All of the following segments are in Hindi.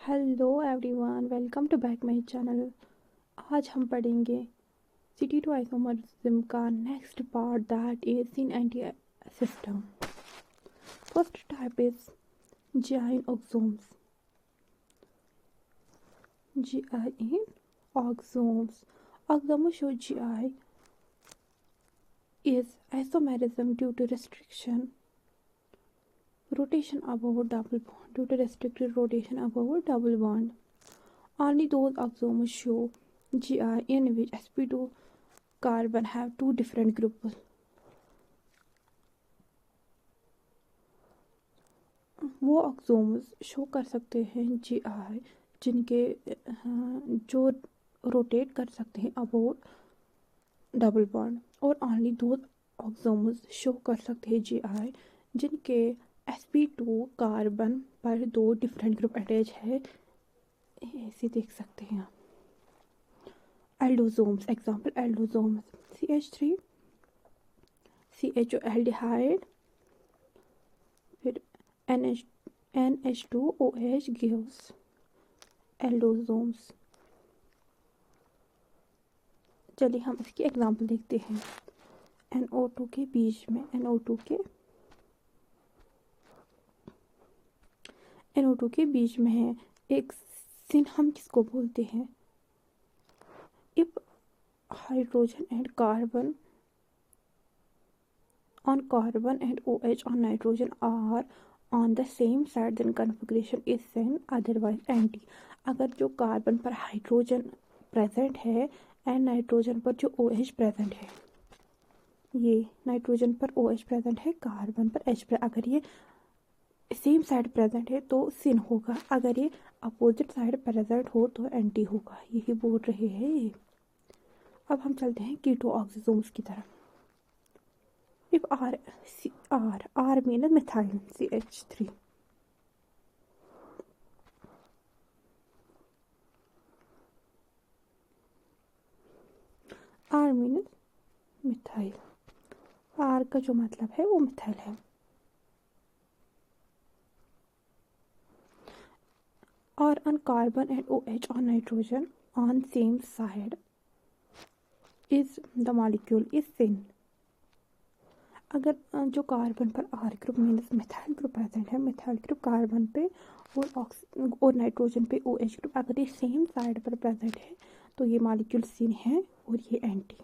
Hello everyone, welcome to back my channel. आज हम पढ़ेंगे सिटी टू आइसोमरिज्म का next part, that is syn anti system. First type is GI in oxomes. GI in oxomes. Oxomes show GI is isomerism due to restriction rotation above double bond. Due to restricted rotation above double bond. Only those oxomes show GI in which sp2 carbon have two different groups. वो ऑक्सोम्स शो कर सकते हैं GI जिनके जो रोटेट कर सकते हैं अबाउट डबल बॉन्ड, और ओनली दो ऑक्सोम्स शो कर सकते हैं GI जिनके sp2 कार्बन पर दो डिफरेंट ग्रुप अटैच है। ऐसे देख सकते हैं एल्डोसोम्स। एग्जांपल एल्डोसोम्स CH3 CHO एल्डिहाइड, फिर NH2OH gives एल्डोसोम्स। चलिए हम इसकी एग्जांपल देखते हैं। NO2 के बीच में NO2 के बीच में है एक सिन, हम किसको बोलते हैं? If hydrogen and carbon and OH on nitrogen are on the same side, then configuration is syn, otherwise anti। अगर जो कार्बन पर हाइड्रोजन प्रेजेंट है एंड नाइट्रोजन पर जो OH प्रेजेंट है, ये नाइट्रोजन पर OH प्रेजेंट है, कार्बन पर H अगर ये सेम साइड प्रेजेंट है तो सिन होगा, अगर ये अपोजिट साइड प्रेजेंट हो तो एंटी होगा। यही बोल रहे हैं ये। अब हम चलते हैं कीटो ऑक्सीजोम्स की तरफ। If R means methyl CH3, R means methyl. R का जो मतलब है वो मिथाइल है। R on carbon and OH on nitrogen on same side is the molecule is syn। अगर जो कार्बन पर R group means methyl group present है, मिथाइल ग्रुप कार्बन पे और नाइट्रोजन पे OH ग्रुप, अगर ये सेम साइड पर प्रेजेंट है तो ये मॉलिक्यूल सिन है और ये एंटी।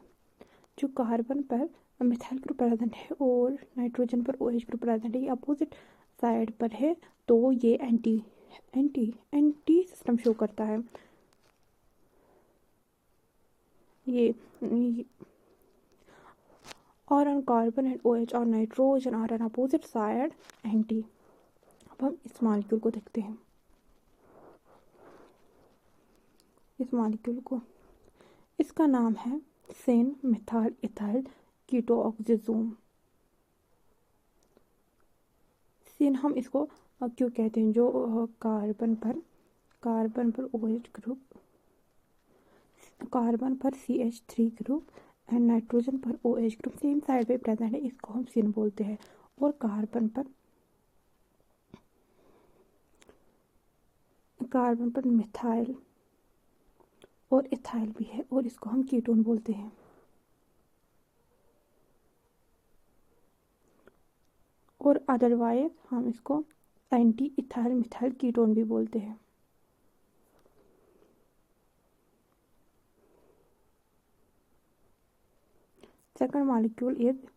जो कार्बन पर मिथाइल ग्रुप प्रेजेंट है और नाइट्रोजन पर OH ग्रुप प्रेजेंट है, ये अपोजिट साइड पर है तो ये एंटी सिस्टम शो करता है। ये और on carbon and OH और nitrogen are on opposite side anti. अब हम इस मॉलिक्यूल को देखते हैं। इस मॉलिक्यूल को, इसका नाम है सिन मिथाइल इथाइल कीटो ऑक्सीजोम। सिन हम इसको क्यों कहते हैं? जो कार्बन पर OH ग्रुप, कार्बन पर CH3 ग्रुप एंड नाइट्रोजन पर OH ग्रुप सेम साइड पे प्रेजेंट है, इसको हम सिन बोलते हैं। और कार्बन पर मिथाइल और इथाइल भी है और इसको हम कीटोन बोलते हैं। और अदरवाइज हम इसको एंटी इथाइल मिथाइल कीटोन भी बोलते हैं। Second molecule is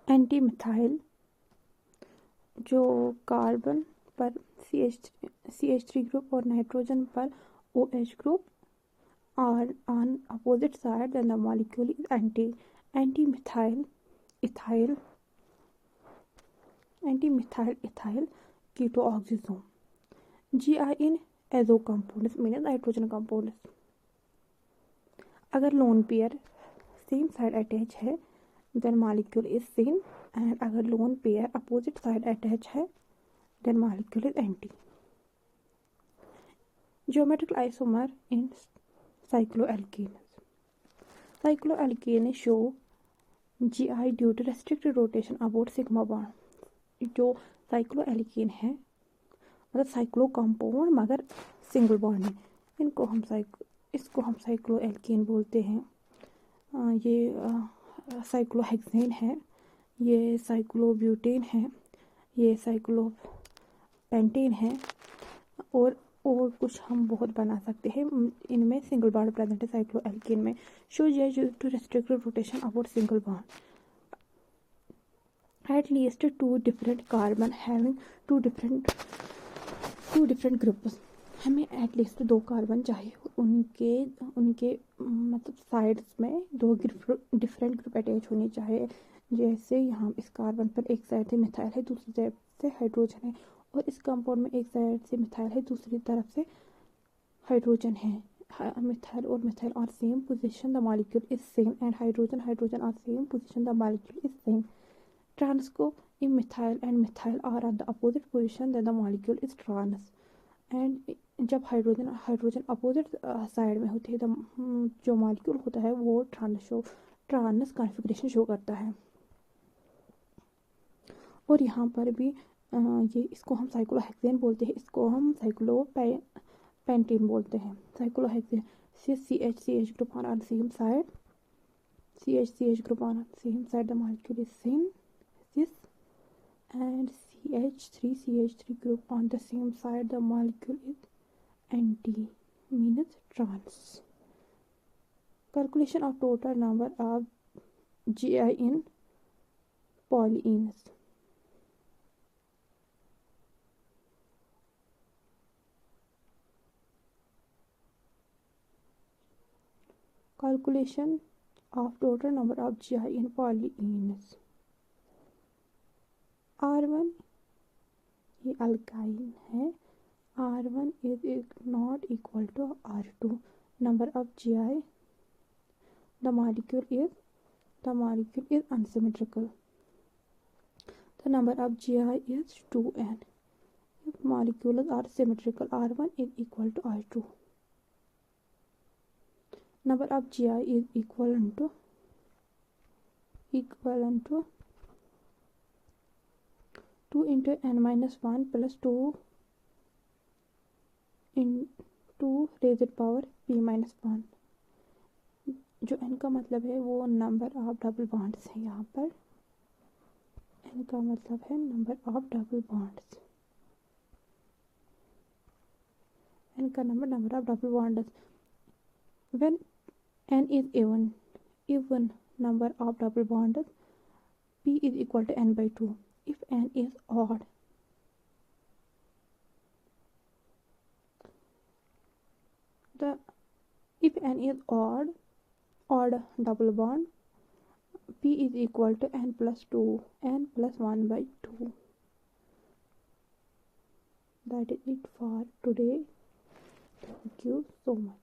anti methyl. जो कार्बन पर CH3 ग्रुप और नाइट्रोजन पर OH group are on opposite side, then the molecule is anti-methyl ethyl ketoaxisome। GI in azo compounds means nitrogen compounds। अगर lone pair same side attach है then molecule is syn, and अगर lone pair opposite side attach है then molecule is anti। Geometrical isomer in cycloalkenes. Cycloalkenes show GI due to restricted rotation about sigma bond। जो साइक्लो एल्कीन है, मतलब साइक्लो कंपाउंड मगर सिंगल बॉन्ड है, इसको हम साइक्लो एल्कीन बोलते हैं। ये साइक्लोहेक्सेन है, ये साइक्लोब्यूटेन है, ये साइक्लोपेंटेन है, और कुछ हम बहुत बना सकते हैं। इनमें सिंगल बॉन्ड प्रेजेंट है साइक्लो एल्कीन में। Show use to restricted rotation about single bond at least two different carbon having two different groups। हमें एट लीस्ट 2 कार्बन चाहिए, उनके उनके मतलब साइड्स में 2 डिफरेंट ग्रुप अटैच होनी चाहिए। जैसे यहाँ इस कार्बन पर एक साइड से मिथाइल है, दूसरी साइड से हाइड्रोजन है, और इस कंपाउंड में एक साइड से मिथाइल है, दूसरी तरफ से हाइड्रोजन है। मिथाइल और methyl are same position, the molecule is same, and hydrogen are same position, the molecule is same. Transco in methyl and methyl are at the opposite position, then the molecule is trans। And जब हाइड्रोजन अपोजिट साइड में होती है तो जो मॉलिक्यूल होता है वो ट्रांस कॉन्फ़िगरेशन शो करता है। और यहाँ पर भी ये इसको हम साइक्लोहेक्सेन बोलते हैं, इसको हम साइक्लोपेंटेन बोलते हैं। Cyclohexane CH group on the same side, CH group on the same side, the molecule is same this, and CH3 group on the same side, the molecule is anti, means trans। Calculation of total number of GI in polyenes। Calculation of total number of GI in polyenes। R1 ये अल्काइन है, R1 is not equal to R2। number of GI, the molecule is unsymmetrical, the number of GI is 2n। if molecules are symmetrical, R1 is equal to R2, number of GI is equivalent to 2 into n minus 1 plus 2 into raised power p minus 1। जो n का मतलब है वो नंबर ऑफ डबल बॉन्ड्स है। यहाँ पर n का मतलब है number of double bonds, n का number of double bonds. when n is even number of double bonds, p is equal to n by 2। if n is odd, if n is odd double bond, p is equal to n plus 2, n plus 1 by 2। that is it for today, thank you so much।